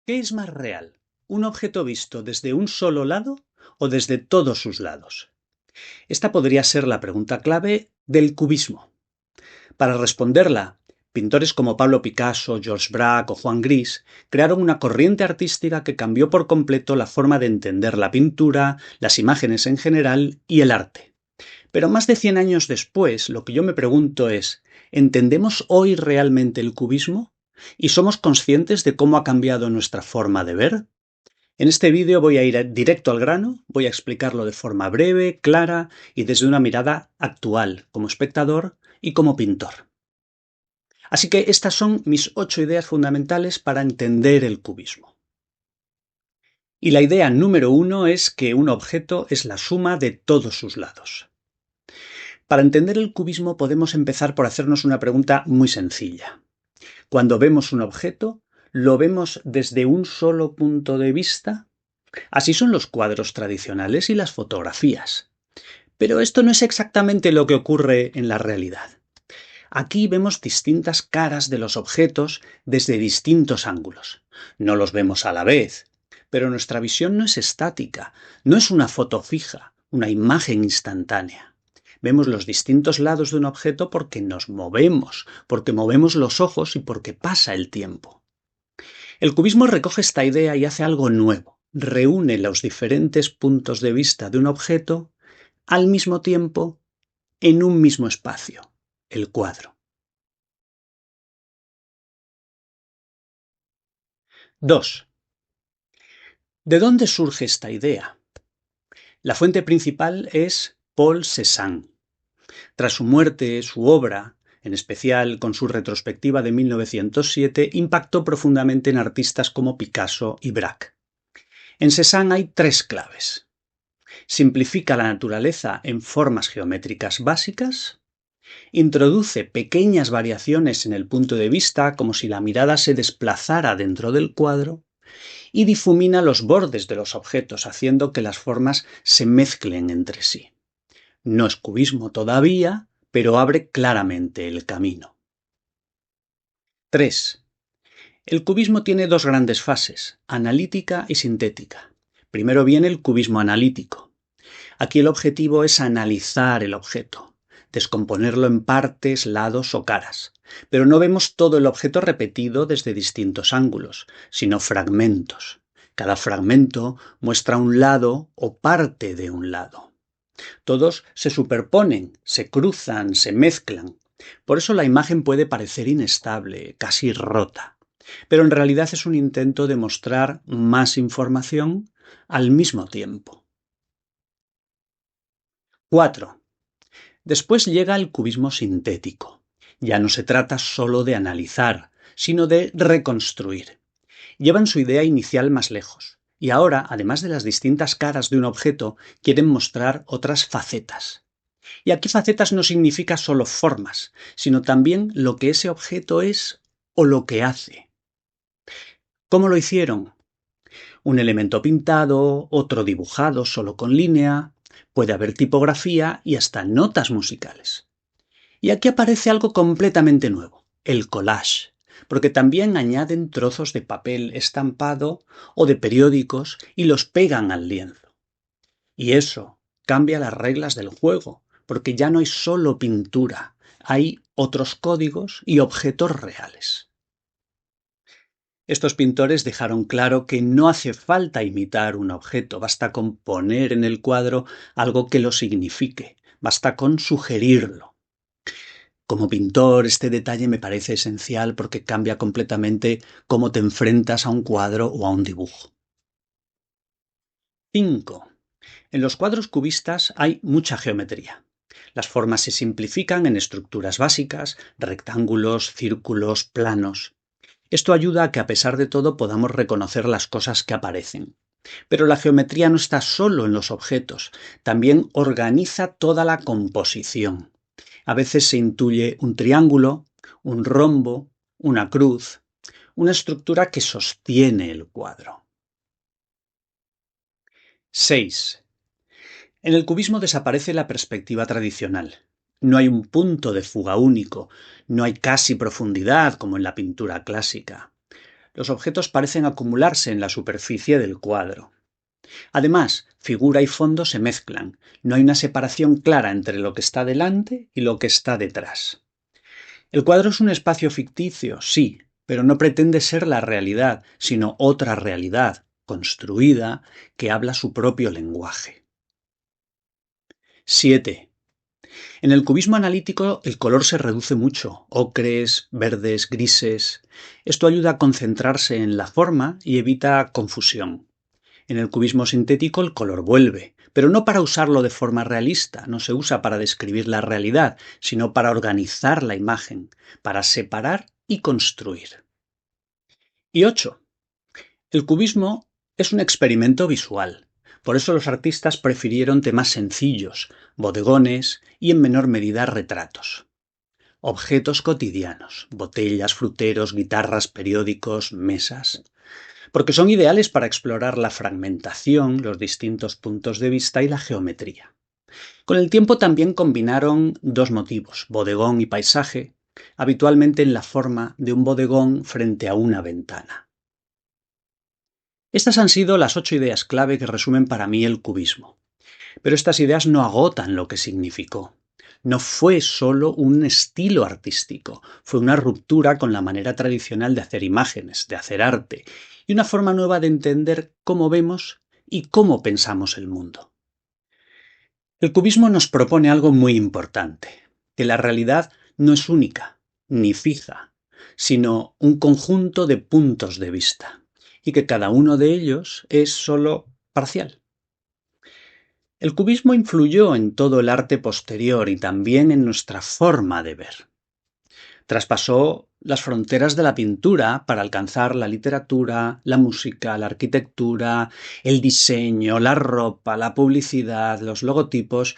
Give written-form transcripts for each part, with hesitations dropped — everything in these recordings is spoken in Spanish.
¿Qué es más real? ¿Un objeto visto desde un solo lado o desde todos sus lados? Esta podría ser la pregunta clave del cubismo. Para responderla, pintores como Pablo Picasso, George Braque o Juan Gris crearon una corriente artística que cambió por completo la forma de entender la pintura, las imágenes en general y el arte. Pero más de 100 años después, lo que yo me pregunto es, ¿entendemos hoy realmente el cubismo? ¿Y somos conscientes de cómo ha cambiado nuestra forma de ver? En este vídeo voy a ir directo al grano, voy a explicarlo de forma breve, clara y desde una mirada actual, como espectador y como pintor. Así que estas son mis 8 ideas fundamentales para entender el cubismo. Y la idea número 1 es que un objeto es la suma de todos sus lados. Para entender el cubismo podemos empezar por hacernos una pregunta muy sencilla. Cuando vemos un objeto, ¿lo vemos desde un solo punto de vista? Así son los cuadros tradicionales y las fotografías. Pero esto no es exactamente lo que ocurre en la realidad. Aquí vemos distintas caras de los objetos desde distintos ángulos. No los vemos a la vez, pero nuestra visión no es estática, no es una foto fija, una imagen instantánea. Vemos los distintos lados de un objeto porque nos movemos, porque movemos los ojos y porque pasa el tiempo. El cubismo recoge esta idea y hace algo nuevo. Reúne los diferentes puntos de vista de un objeto al mismo tiempo en un mismo espacio, el cuadro. 2. ¿De dónde surge esta idea? La fuente principal es Paul Cézanne. Tras su muerte, su obra, en especial con su retrospectiva de 1907, impactó profundamente en artistas como Picasso y Braque. En Cézanne hay 3 claves. Simplifica la naturaleza en formas geométricas básicas, introduce pequeñas variaciones en el punto de vista como si la mirada se desplazara dentro del cuadro y difumina los bordes de los objetos haciendo que las formas se mezclen entre sí. No es cubismo todavía, pero abre claramente el camino. 3. El cubismo tiene 2 grandes fases, analítica y sintética. Primero viene el cubismo analítico. Aquí el objetivo es analizar el objeto, descomponerlo en partes, lados o caras. Pero no vemos todo el objeto repetido desde distintos ángulos, sino fragmentos. Cada fragmento muestra un lado o parte de un lado. Todos se superponen, se cruzan, se mezclan. Por eso la imagen puede parecer inestable, casi rota. Pero en realidad es un intento de mostrar más información al mismo tiempo. 4. Después llega el cubismo sintético. Ya no se trata solo de analizar, sino de reconstruir. Llevan su idea inicial más lejos, y ahora, además de las distintas caras de un objeto, quieren mostrar otras facetas. Y aquí facetas no significa solo formas, sino también lo que ese objeto es o lo que hace. ¿Cómo lo hicieron? Un elemento pintado, otro dibujado solo con línea, puede haber tipografía y hasta notas musicales. Y aquí aparece algo completamente nuevo, el collage, porque también añaden trozos de papel estampado o de periódicos y los pegan al lienzo. Y eso cambia las reglas del juego, porque ya no hay solo pintura, hay otros códigos y objetos reales. Estos pintores dejaron claro que no hace falta imitar un objeto, basta con poner en el cuadro algo que lo signifique, basta con sugerirlo. Como pintor, este detalle me parece esencial porque cambia completamente cómo te enfrentas a un cuadro o a un dibujo. 5. En los cuadros cubistas hay mucha geometría. Las formas se simplifican en estructuras básicas, rectángulos, círculos, planos. Esto ayuda a que a pesar de todo podamos reconocer las cosas que aparecen. Pero la geometría no está solo en los objetos, también organiza toda la composición. A veces se intuye un triángulo, un rombo, una cruz, una estructura que sostiene el cuadro. 6. En el cubismo desaparece la perspectiva tradicional. No hay un punto de fuga único, no hay casi profundidad como en la pintura clásica. Los objetos parecen acumularse en la superficie del cuadro. Además, figura y fondo se mezclan. No hay una separación clara entre lo que está delante y lo que está detrás. El cuadro es un espacio ficticio, sí, pero no pretende ser la realidad, sino otra realidad, construida, que habla su propio lenguaje. 7. En el cubismo analítico el color se reduce mucho, ocres, verdes, grises. Esto ayuda a concentrarse en la forma y evita confusión. En el cubismo sintético el color vuelve, pero no para usarlo de forma realista, no se usa para describir la realidad, sino para organizar la imagen, para separar y construir. Y 8. El cubismo es un experimento visual. Por eso los artistas prefirieron temas sencillos, bodegones y en menor medida retratos. Objetos cotidianos, botellas, fruteros, guitarras, periódicos, mesas, porque son ideales para explorar la fragmentación, los distintos puntos de vista y la geometría. Con el tiempo también combinaron dos motivos, bodegón y paisaje, habitualmente en la forma de un bodegón frente a una ventana. Estas han sido las 8 ideas clave que resumen para mí el cubismo. Pero estas ideas no agotan lo que significó. No fue solo un estilo artístico, fue una ruptura con la manera tradicional de hacer imágenes, de hacer arte, y una forma nueva de entender cómo vemos y cómo pensamos el mundo. El cubismo nos propone algo muy importante, que la realidad no es única, ni fija, sino un conjunto de puntos de vista, y que cada uno de ellos es solo parcial. El cubismo influyó en todo el arte posterior y también en nuestra forma de ver. Traspasó las fronteras de la pintura para alcanzar la literatura, la música, la arquitectura, el diseño, la ropa, la publicidad, los logotipos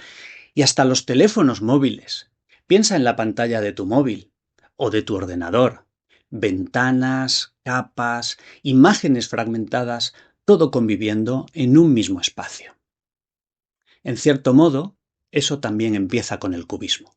y hasta los teléfonos móviles. Piensa en la pantalla de tu móvil o de tu ordenador. Ventanas, capas, imágenes fragmentadas, todo conviviendo en un mismo espacio. En cierto modo, eso también empieza con el cubismo.